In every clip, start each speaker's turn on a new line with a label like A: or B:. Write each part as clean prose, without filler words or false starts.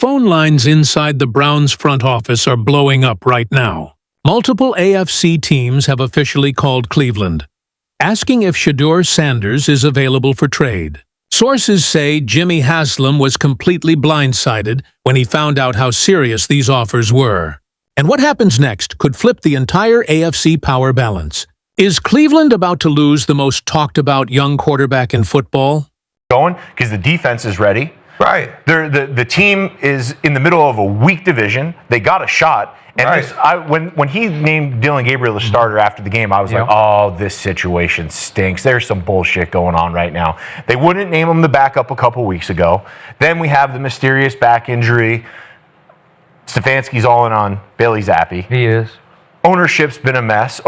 A: phone lines inside the Browns front office are blowing up right now. Multiple AFC teams have officially called Cleveland, asking if Shedeur Sanders is available for trade. Sources say Jimmy Haslam was completely blindsided when he found out how serious these offers were. And what happens next could flip the entire AFC power balance. Is Cleveland about to lose the most talked-about young quarterback in football?
B: Going because the defense is ready.
C: Right.
B: The team is in the middle of a weak division. They got a shot. And
C: right.
B: When he named Dylan Gabriel the starter after the game, I was like, oh, this situation stinks. There's some bullshit going on right now. They wouldn't name him the backup a couple weeks ago. Then we have the mysterious back injury. Stefanski's all in on Bailey Zappi.
C: He is.
B: Ownership's been a mess.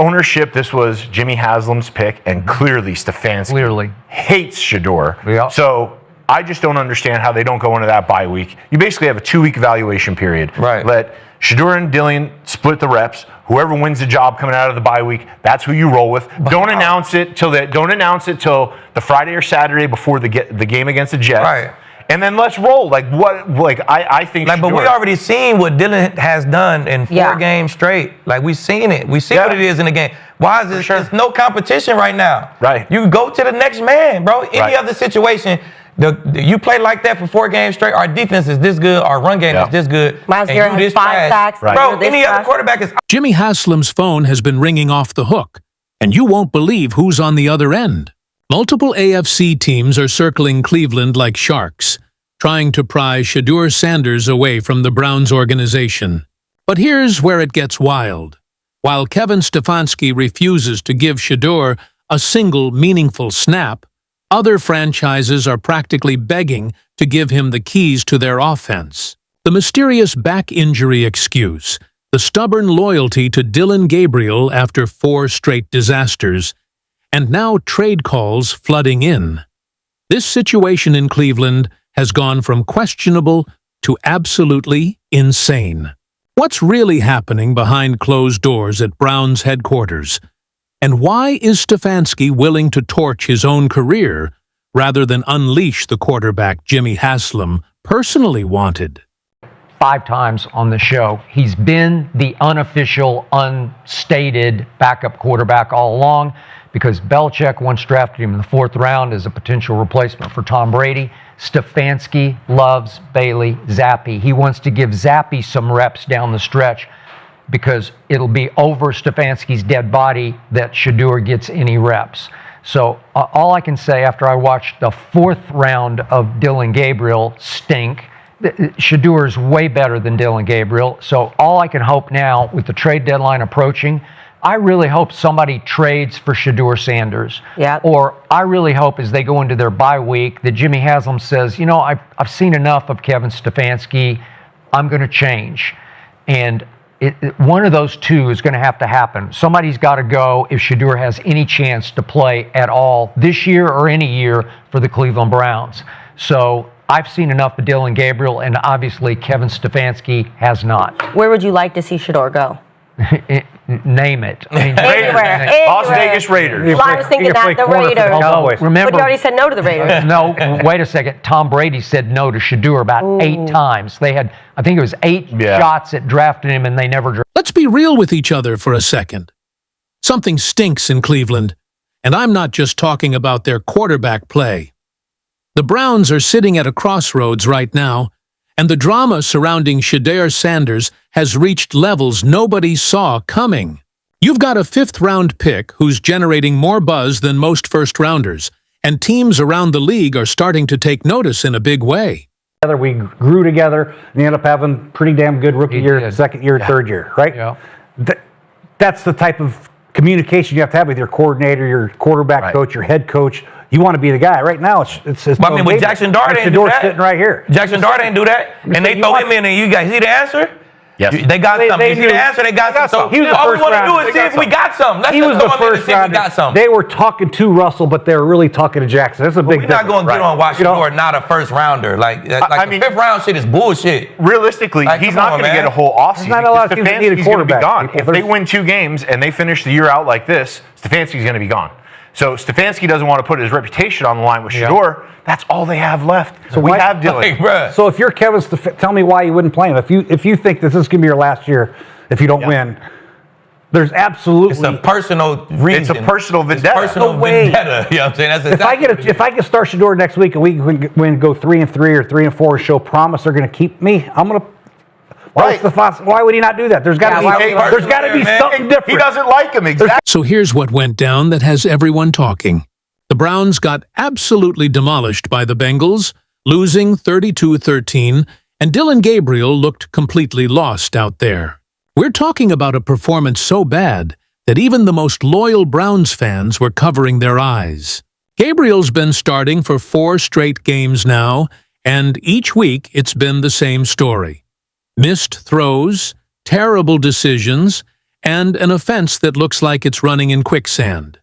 B: This was Jimmy Haslam's pick, and clearly Stefanski hates Shedeur.
C: Yeah.
B: So I just don't understand how they don't go into that bye week. You basically have a 2-week evaluation period.
C: Right.
B: Let Shedeur and Dillian split the reps. Whoever wins the job coming out of the bye week, that's who you roll with. Don't announce it till the Friday or Saturday before the game against the Jets.
C: Right.
B: And then let's roll. I think.
C: But we already seen what Dylan has done in 4 games straight. We've seen it. We see what it is in the game. Why is this? There's no competition right now.
B: Right.
C: You go to the next man, bro. Any other situation, you play like that for 4 games straight. Our defense is this good. Our run game is this good.
D: Miles Garrett has 5 sacks.
B: Right.
C: Bro, any other quarterback is.
A: Jimmy Haslam's phone has been ringing off the hook, and you won't believe who's on the other end. Multiple AFC teams are circling Cleveland like sharks, trying to pry Shedeur Sanders away from the Browns organization. But here's where it gets wild. While Kevin Stefanski refuses to give Shedeur a single meaningful snap, other franchises are practically begging to give him the keys to their offense. The mysterious back injury excuse, the stubborn loyalty to Dylan Gabriel after 4 straight disasters, and now trade calls flooding in. This situation in Cleveland has gone from questionable to absolutely insane. What's really happening behind closed doors at Browns headquarters? And why is Stefanski willing to torch his own career rather than unleash the quarterback Jimmy Haslam personally wanted?
E: 5 times on the show. He's been the unofficial, unstated backup quarterback all along because Belichick once drafted him in the 4th round as a potential replacement for Tom Brady. Stefanski loves Bailey Zappi. He wants to give Zappi some reps down the stretch because it'll be over Stefanski's dead body that Shedeur gets any reps. So all I can say after I watched the 4th round of Dylan Gabriel stink, Shedeur is way better than Dylan Gabriel. So all I can hope now with the trade deadline approaching, I really hope somebody trades for Shedeur Sanders.
D: Yeah.
E: Or I really hope as they go into their bye week that Jimmy Haslam says, I've seen enough of Kevin Stefanski. I'm going to change. And one of those two is going to have to happen. Somebody's got to go if Shedeur has any chance to play at all this year or any year for the Cleveland Browns. So I've seen enough of Dylan Gabriel, and obviously Kevin Stefanski has not.
D: Where would you like to see Shedeur go?
E: Name it.
D: Anywhere.
B: Las Vegas Raiders.
D: Well, I was thinking that the Raiders.
E: No, remember,
D: but you already said no to the Raiders.
E: No, wait a second. Tom Brady said no to Shedeur about 8 times. They had, I think it was 8 shots at drafting him, and they never drafted.
A: Let's be real with each other for a second. Something stinks in Cleveland, and I'm not just talking about their quarterback play. The Browns are sitting at a crossroads right now, and the drama surrounding Shedeur Sanders has reached levels nobody saw coming. You've got a 5th-round pick who's generating more buzz than most first-rounders, and teams around the league are starting to take notice in a big way.
F: We grew together, and we ended up having pretty damn good rookie year, second year, third year, right?
E: Yeah.
F: That's the type of communication you have to have with your coordinator, your quarterback coach, your head coach. You want to be the guy. Right now, it's
C: But I mean, with Jackson Dart ain't do that.
F: Sitting right here.
C: Jackson Dart ain't do that. And they throw him in, and you guys see the answer?
B: Yes.
C: They got something. You see the answer? They got something.
F: He was the
C: all we
F: first
C: want to do
F: round.
C: is see if we got something. Let's
F: He was the
C: just throw him in and
F: first
C: see if we
F: round.
C: got something.
F: They were talking to Russell, but they were really talking to Jackson. That's a big
C: We're not going to get on Washington or not a first rounder. Like the 5th round shit is bullshit.
B: Realistically, he's not going to get a whole offseason.
F: Not a lot of teams that need a
B: Stefanski's going to be
F: quarterback.
B: gone. If they win 2 games and they finish the year out like this, Stefanski's going to be gone. So Stefanski doesn't want to put his reputation on the line with Shedeur. That's all they have left. So we have Dylan.
F: So if you're Kevin, tell me why you wouldn't play him. If you think this is going to be your last year, if you don't win, there's absolutely
C: it's a personal reason.
B: It's a personal vendetta.
C: It's personal vendetta. You know what I'm saying? That's exactly
F: if I get start Shedeur next week and we can go 3-3 or 3-4 and show promise they're going to keep me, I'm going to. Why would he not do that? There's got to be something different.
B: He doesn't like him, exactly.
A: So here's what went down that has everyone talking. The Browns got absolutely demolished by the Bengals, losing 32-13, and Dylan Gabriel looked completely lost out there. We're talking about a performance so bad that even the most loyal Browns fans were covering their eyes. Gabriel's been starting for 4 straight games now, and each week it's been the same story. Missed throws, terrible decisions, and an offense that looks like it's running in quicksand.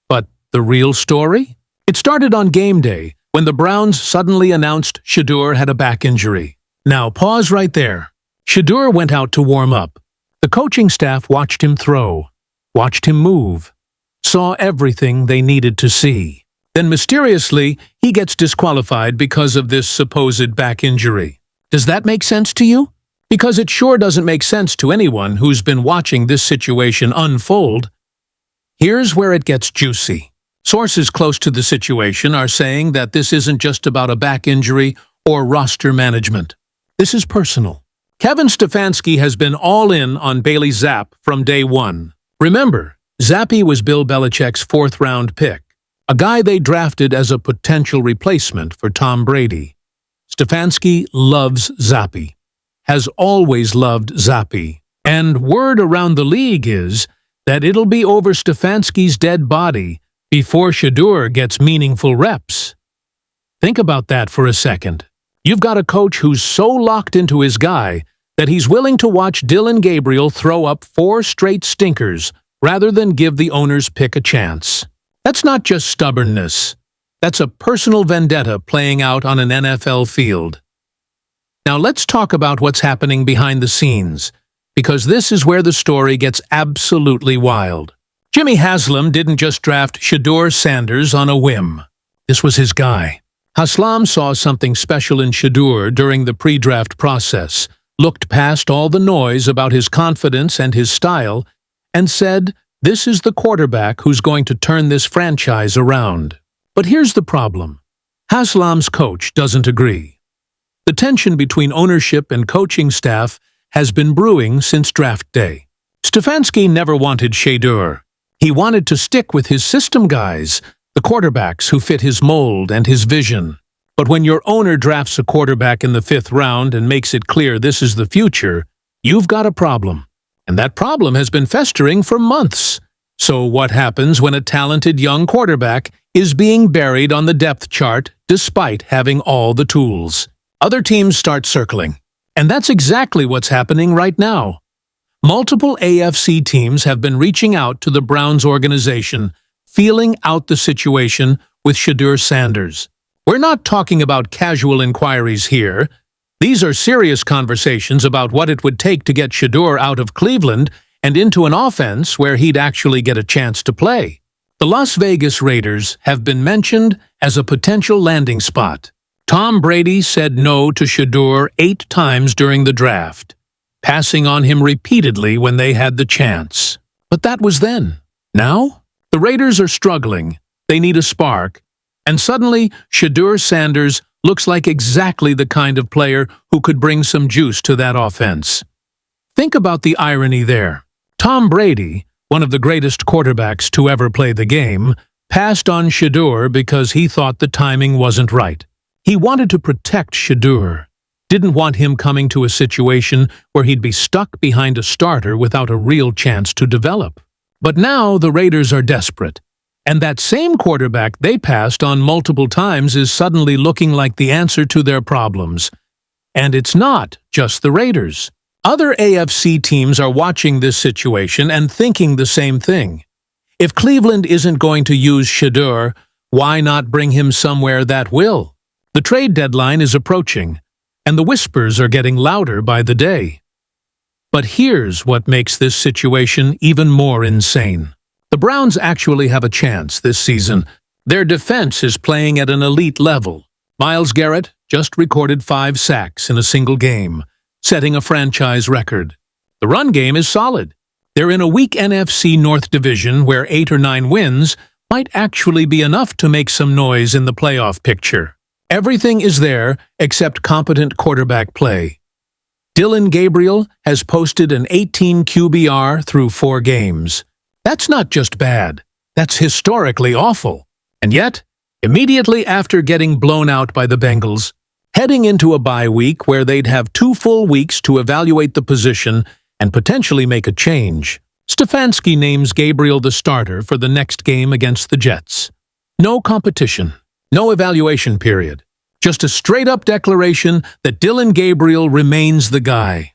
A: But the real story? It started on game day, when the Browns suddenly announced Shedeur had a back injury. Now pause right there. Shedeur went out to warm up. The coaching staff watched him throw, watched him move, saw everything they needed to see. Then mysteriously, he gets disqualified because of this supposed back injury. Does that make sense to you? Because it sure doesn't make sense to anyone who's been watching this situation unfold. Here's where it gets juicy. Sources close to the situation are saying that this isn't just about a back injury or roster management. This is personal. Kevin Stefanski has been all in on Bailey Zappe from day one. Remember, Zappe was Bill Belichick's 4th-round pick, a guy they drafted as a potential replacement for Tom Brady. Stefanski loves Zappe, has always loved Zappe, and word around the league is that it'll be over Stefanski's dead body before Shedeur gets meaningful reps. Think about that for a second. You've got a coach who's so locked into his guy that he's willing to watch Dylan Gabriel throw up 4 straight stinkers rather than give the owner's pick a chance. That's not just stubbornness. That's a personal vendetta playing out on an NFL field. Now let's talk about what's happening behind the scenes, because this is where the story gets absolutely wild. Jimmy Haslam didn't just draft Shedeur Sanders on a whim. This was his guy. Haslam saw something special in Shedeur during the pre-draft process, looked past all the noise about his confidence and his style, and said, "This is the quarterback who's going to turn this franchise around." But here's the problem. Haslam's coach doesn't agree. The tension between ownership and coaching staff has been brewing since draft day. Stefanski never wanted Shedeur. He wanted to stick with his system guys, the quarterbacks who fit his mold and his vision. But when your owner drafts a quarterback in the 5th round and makes it clear this is the future, you've got a problem. And that problem has been festering for months. So what happens when a talented young quarterback is being buried on the depth chart despite having all the tools? Other teams start circling. And that's exactly what's happening right now. Multiple AFC teams have been reaching out to the Browns organization, feeling out the situation with Shedeur Sanders. We're not talking about casual inquiries here. These are serious conversations about what it would take to get Shedeur out of Cleveland and into an offense where he'd actually get a chance to play. The Las Vegas Raiders have been mentioned as a potential landing spot. Tom Brady said no to Shedeur 8 times during the draft, passing on him repeatedly when they had the chance. But that was then. Now, the Raiders are struggling. They need a spark. And suddenly, Shedeur Sanders looks like exactly the kind of player who could bring some juice to that offense. Think about the irony there. Tom Brady, one of the greatest quarterbacks to ever play the game, passed on Shedeur because he thought the timing wasn't right. He wanted to protect Shedeur, didn't want him coming to a situation where he'd be stuck behind a starter without a real chance to develop. But now the Raiders are desperate, and that same quarterback they passed on multiple times is suddenly looking like the answer to their problems. And it's not just the Raiders. Other AFC teams are watching this situation and thinking the same thing. If Cleveland isn't going to use Shedeur, why not bring him somewhere that will? The trade deadline is approaching, and the whispers are getting louder by the day. But here's what makes this situation even more insane. The Browns actually have a chance this season. Their defense is playing at an elite level. Myles Garrett just recorded 5 sacks in a single game, setting a franchise record. The run game is solid. They're in a weak NFC North division where 8 or 9 wins might actually be enough to make some noise in the playoff picture. Everything is there except competent quarterback play. Dillon Gabriel has posted an 18 QBR through 4 games. That's not just bad. That's historically awful. And yet, immediately after getting blown out by the Bengals, heading into a bye week where they'd have 2 full weeks to evaluate the position and potentially make a change, Stefanski names Gabriel the starter for the next game against the Jets. No competition, no evaluation period, just a straight-up declaration that Dillon Gabriel remains the guy.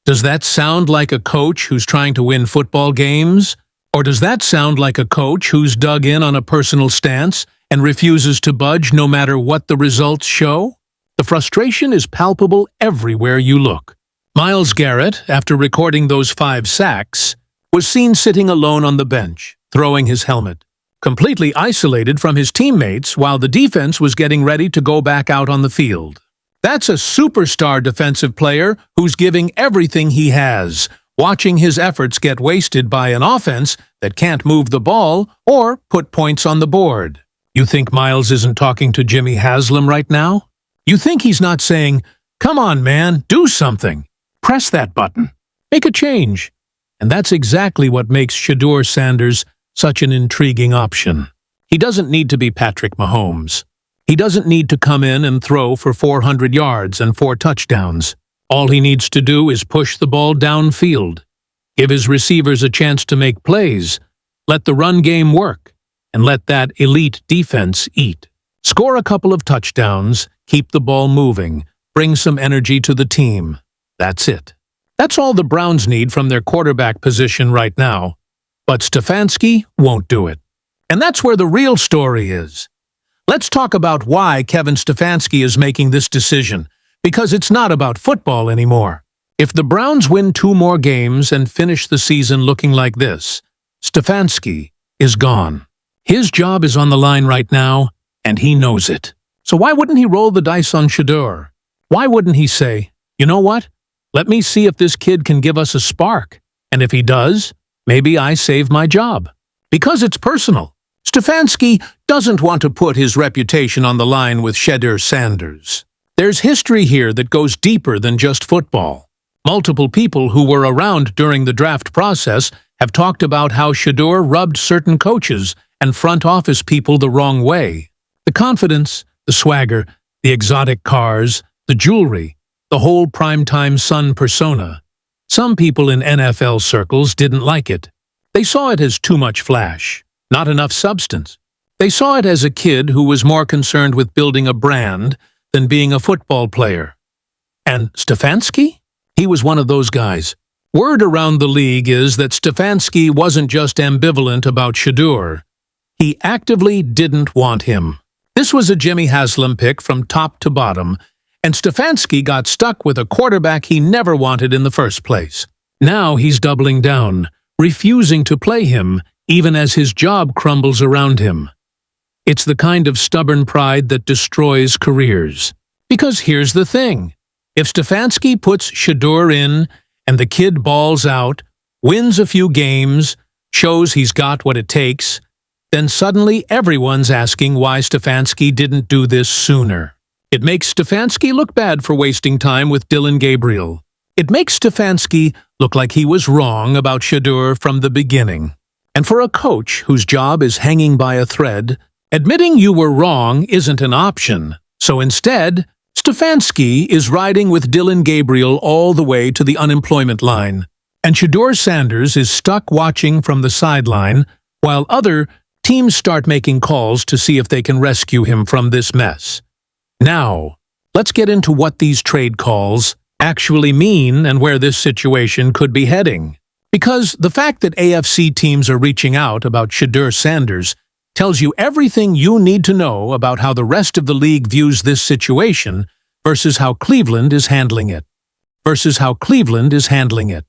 A: Does that sound like a coach who's trying to win football games? Or does that sound like a coach who's dug in on a personal stance and refuses to budge no matter what the results show? The frustration is palpable everywhere you look. Myles Garrett, after recording those 5 sacks, was seen sitting alone on the bench, throwing his helmet, completely isolated from his teammates while the defense was getting ready to go back out on the field. That's a superstar defensive player who's giving everything he has, watching his efforts get wasted by an offense that can't move the ball or put points on the board. You think Myles isn't talking to Jimmy Haslam right now? You think he's not saying, "Come on, man, do something. Press that button. Make a change." And that's exactly what makes Shedeur Sanders such an intriguing option. He doesn't need to be Patrick Mahomes. He doesn't need to come in and throw for 400 yards and 4 touchdowns. All he needs to do is push the ball downfield, give his receivers a chance to make plays, let the run game work, and let that elite defense eat. Score a couple of touchdowns, keep the ball moving, bring some energy to the team. That's it. That's all the Browns need from their quarterback position right now. But Stefanski won't do it. And that's where the real story is. Let's talk about why Kevin Stefanski is making this decision, because it's not about football anymore. If the Browns win 2 more games and finish the season looking like this, Stefanski is gone. His job is on the line right now, and he knows it. So why wouldn't he roll the dice on Shedeur? Why wouldn't he say, "You know what? Let me see if this kid can give us a spark. And if he does, maybe I save my job." Because it's personal. Stefanski doesn't want to put his reputation on the line with Shedeur Sanders. There's history here that goes deeper than just football. Multiple people who were around during the draft process have talked about how Shedeur rubbed certain coaches and front office people the wrong way. The confidence, the swagger, the exotic cars, the jewelry, the whole primetime sun persona. Some people in NFL circles didn't like it. They saw it as too much flash, not enough substance. They saw it as a kid who was more concerned with building a brand than being a football player. And Stefanski? He was one of those guys. Word around the league is that Stefanski wasn't just ambivalent about Shedeur. He actively didn't want him. This was a Jimmy Haslam pick from top to bottom, and Stefanski got stuck with a quarterback he never wanted in the first place. Now he's doubling down, refusing to play him, even as his job crumbles around him. It's the kind of stubborn pride that destroys careers. Because here's the thing. If Stefanski puts Shedeur in, and the kid balls out, wins a few games, shows he's got what it takes, then suddenly everyone's asking why Stefanski didn't do this sooner. It makes Stefanski look bad for wasting time with Dillon Gabriel. It makes Stefanski look like he was wrong about Shedeur from the beginning. And for a coach whose job is hanging by a thread, admitting you were wrong isn't an option. So instead, Stefanski is riding with Dillon Gabriel all the way to the unemployment line. And Shedeur Sanders is stuck watching from the sideline while other teams start making calls to see if they can rescue him from this mess. Now, let's get into what these trade calls actually mean and where this situation could be heading. Because the fact that AFC teams are reaching out about Shedeur Sanders tells you everything you need to know about how the rest of the league views this situation versus how Cleveland is handling it.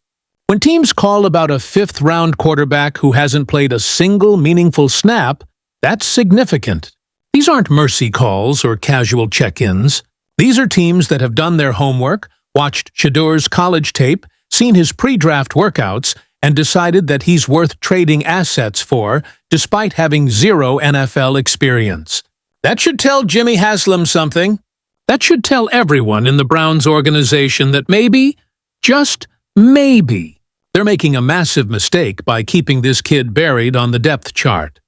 A: When teams call about a fifth-round quarterback who hasn't played a single meaningful snap, that's significant. These aren't mercy calls or casual check-ins. These are teams that have done their homework, watched Shedeur's college tape, seen his pre-draft workouts, and decided that he's worth trading assets for, despite having zero NFL experience. That should tell Jimmy Haslam something. That should tell everyone in the Browns organization that maybe, just maybe, they're making a massive mistake by keeping this kid buried on the depth chart.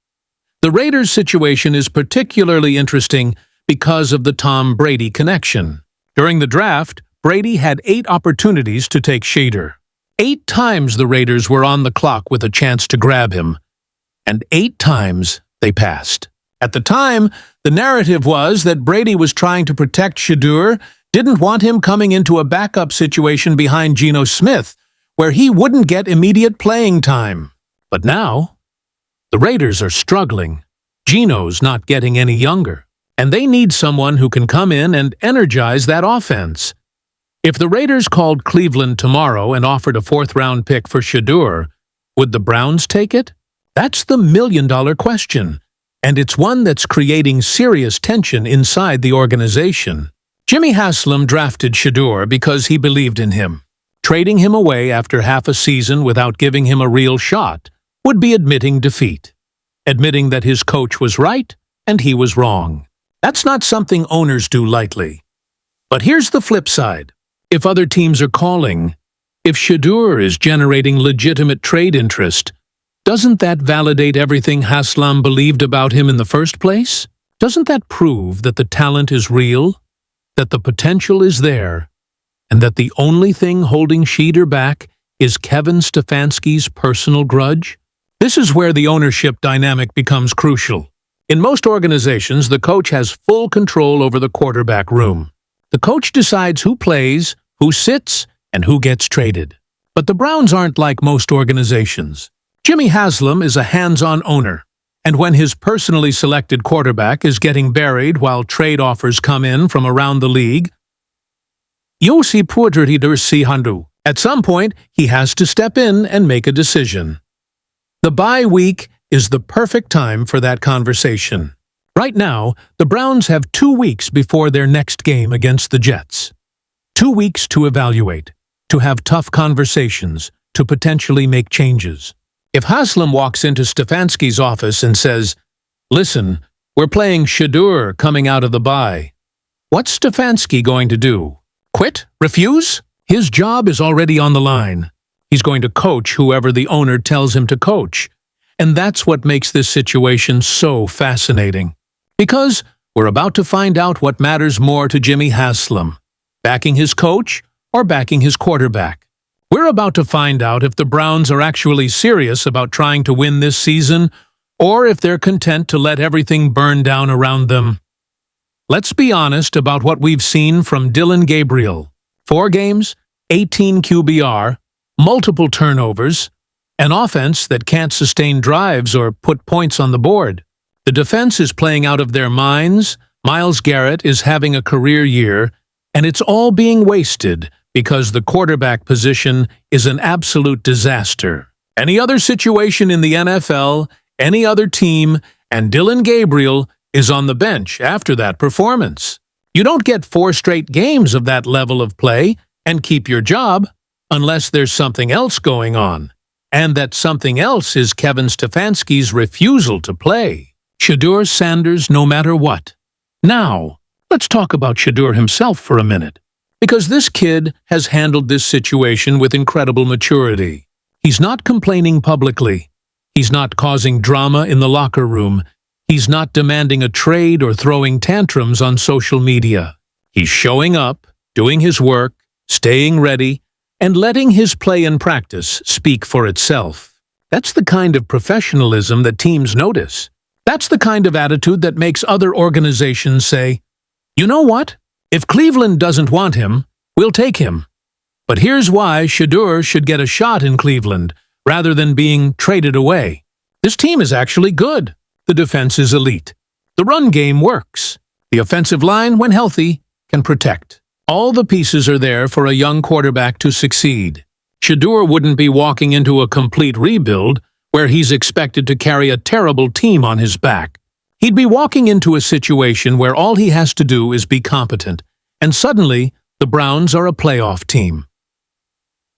A: The Raiders' situation is particularly interesting because of the Tom Brady connection. During the draft, Brady had 8 opportunities to take Shedeur. 8 times the Raiders were on the clock with a chance to grab him, and 8 times they passed. At the time, the narrative was that Brady was trying to protect Shedeur, didn't want him coming into a backup situation behind Geno Smith, where he wouldn't get immediate playing time. But now, the Raiders are struggling. Geno's not getting any younger, and they need someone who can come in and energize that offense. If the Raiders called Cleveland tomorrow and offered a 4th-round pick for Shedeur, would the Browns take it? That's the million-dollar question, and it's one that's creating serious tension inside the organization. Jimmy Haslam drafted Shedeur because he believed in him. Trading him away after half a season without giving him a real shot would be admitting defeat, admitting that his coach was right and he was wrong. That's not something owners do lightly. But here's the flip side. If other teams are calling, if Shedeur is generating legitimate trade interest, doesn't that validate everything Haslam believed about him in the first place? Doesn't that prove that the talent is real, that the potential is there, and that the only thing holding Shedeur back is Kevin Stefanski's personal grudge? This is where the ownership dynamic becomes crucial. In most organizations, the coach has full control over the quarterback room. The coach decides who plays, who sits, and who gets traded. But the Browns aren't like most organizations. Jimmy Haslam is a hands-on owner, and when his personally selected quarterback is getting buried while trade offers come in from around the league, at some point, he has to step in and make a decision. The bye week is the perfect time for that conversation. Right now, the Browns have 2 weeks before their next game against the Jets. 2 weeks to evaluate, to have tough conversations, to potentially make changes. If Haslam walks into Stefanski's office and says, "Listen, we're playing Shedeur coming out of the bye," what's Stefanski going to do? Quit? Refuse? His job is already on the line. He's going to coach whoever the owner tells him to coach. And that's what makes this situation so fascinating. Because we're about to find out what matters more to Jimmy Haslam, backing his coach or backing his quarterback. We're about to find out if the Browns are actually serious about trying to win this season or if they're content to let everything burn down around them. Let's be honest about what we've seen from Gabriel. 4 games, 18 QBR, multiple turnovers, an offense that can't sustain drives or put points on the board. The defense is playing out of their minds, Myles Garrett is having a career year, and it's all being wasted because the quarterback position is an absolute disaster. Any other situation in the NFL, any other team, and Gabriel is on the bench after that performance. You don't get 4 straight games of that level of play and keep your job unless there's something else going on, and that something else is Kevin Stefanski's refusal to play. Shedeur Sanders no matter what. Now, let's talk about Shedeur himself for a minute, because this kid has handled this situation with incredible maturity. He's not complaining publicly. He's not causing drama in the locker room. He's not demanding a trade or throwing tantrums on social media. He's showing up, doing his work, staying ready, and letting his play and practice speak for itself. That's the kind of professionalism that teams notice. That's the kind of attitude that makes other organizations say, "You know what? If Cleveland doesn't want him, we'll take him." But here's why Shedeur should get a shot in Cleveland rather than being traded away. This team is actually good. The defense is elite. The run game works. The offensive line, when healthy, can protect. All the pieces are there for a young quarterback to succeed. Shedeur wouldn't be walking into a complete rebuild where he's expected to carry a terrible team on his back. He'd be walking into a situation where all he has to do is be competent, and suddenly the Browns are a playoff team.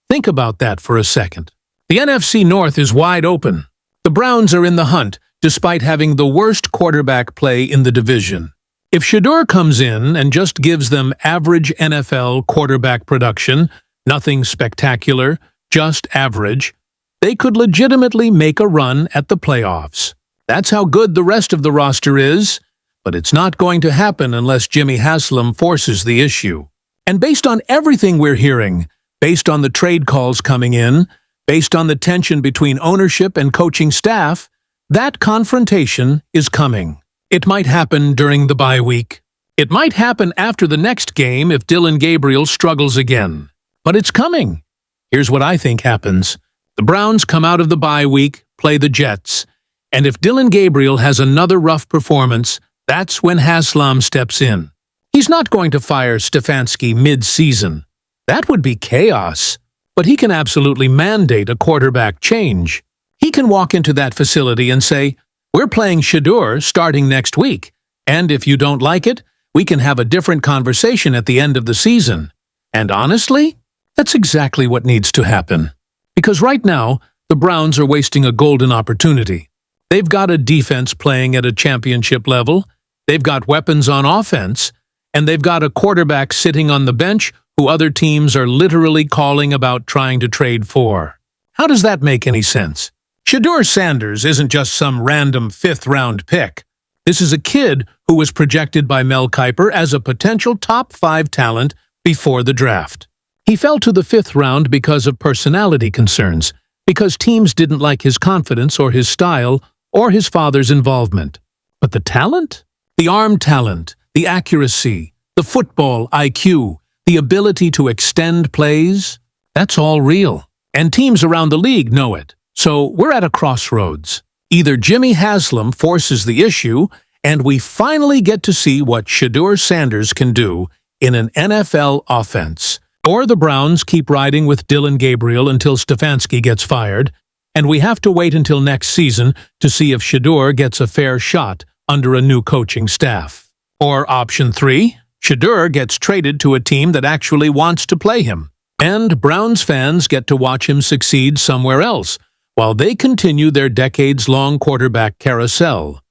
A: Think about that for a second. The NFC North is wide open. The Browns are in the hunt, despite having the worst quarterback play in the division. If Shedeur comes in and just gives them average NFL quarterback production, nothing spectacular, just average, they could legitimately make a run at the playoffs. That's how good the rest of the roster is, but it's not going to happen unless Jimmy Haslam forces the issue. And based on everything we're hearing, based on the trade calls coming in, based on the tension between ownership and coaching staff, that confrontation is coming. It might happen during the bye week. It might happen after the next game if Gabriel struggles again. But it's coming. Here's what I think happens. The Browns come out of the bye week, play the Jets, and if Gabriel has another rough performance, that's when Haslam steps in. He's not going to fire Stefanski mid-season. That would be chaos. But he can absolutely mandate a quarterback change. He can walk into that facility and say, "We're playing Shedeur starting next week, and if you don't like it, we can have a different conversation at the end of the season." And honestly, that's exactly what needs to happen. Because right now, the Browns are wasting a golden opportunity. They've got a defense playing at a championship level, they've got weapons on offense, and they've got a quarterback sitting on the bench who other teams are literally calling about trying to trade for. How does that make any sense? Shedeur Sanders isn't just some random fifth-round pick. This is a kid who was projected by Mel Kiper as a potential top 5 talent before the draft. He fell to the 5th round because of personality concerns, because teams didn't like his confidence or his style or his father's involvement. But the talent? The arm talent, the accuracy, the football IQ, the ability to extend plays, that's all real. And teams around the league know it. So we're at a crossroads. Either Jimmy Haslam forces the issue, and we finally get to see what Shedeur Sanders can do in an NFL offense, or the Browns keep riding with Gabriel until Stefanski gets fired, and we have to wait until next season to see if Shedeur gets a fair shot under a new coaching staff. Or option 3, Shedeur gets traded to a team that actually wants to play him, and Browns fans get to watch him succeed somewhere else, while they continue their decades-long quarterback carousel.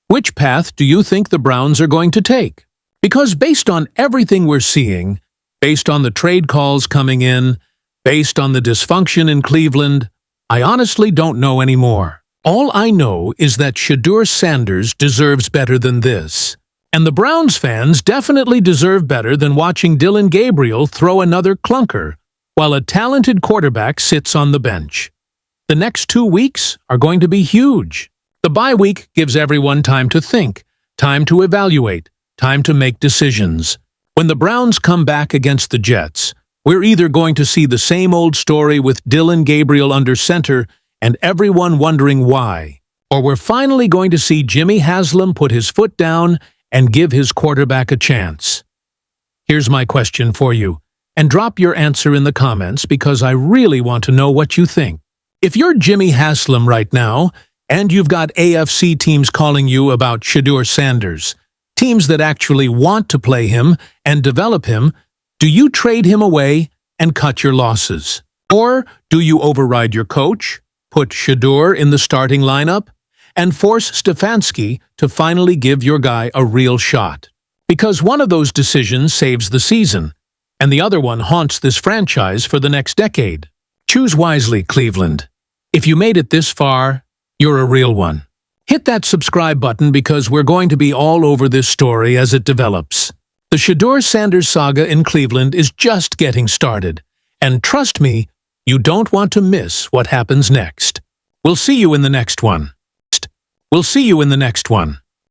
A: Which path do you think the Browns are going to take? Because based on everything we're seeing, based on the trade calls coming in, based on the dysfunction in Cleveland, I honestly don't know anymore. All I know is that Shedeur Sanders deserves better than this. And the Browns fans definitely deserve better than watching Gabriel throw another clunker while a talented quarterback sits on the bench. The next 2 weeks are going to be huge. The bye week gives everyone time to think, time to evaluate, time to make decisions. When the Browns come back against the Jets, we're either going to see the same old story with Gabriel under center and everyone wondering why, or we're finally going to see Jimmy Haslam put his foot down and give his quarterback a chance. Here's my question for you, and drop your answer in the comments because I really want to know what you think. If you're Jimmy Haslam right now, and you've got AFC teams calling you about Shedeur Sanders, teams that actually want to play him and develop him, do you trade him away and cut your losses? Or do you override your coach, put Shedeur in the starting lineup, and force Stefanski to finally give your guy a real shot? Because one of those decisions saves the season, and the other one haunts this franchise for the next decade. Choose wisely, Cleveland. If you made it this far, you're a real one. Hit that subscribe button because we're going to be all over this story as it develops. The Shedeur Sanders saga in Cleveland is just getting started, and trust me, you don't want to miss what happens next. We'll see you in the next one.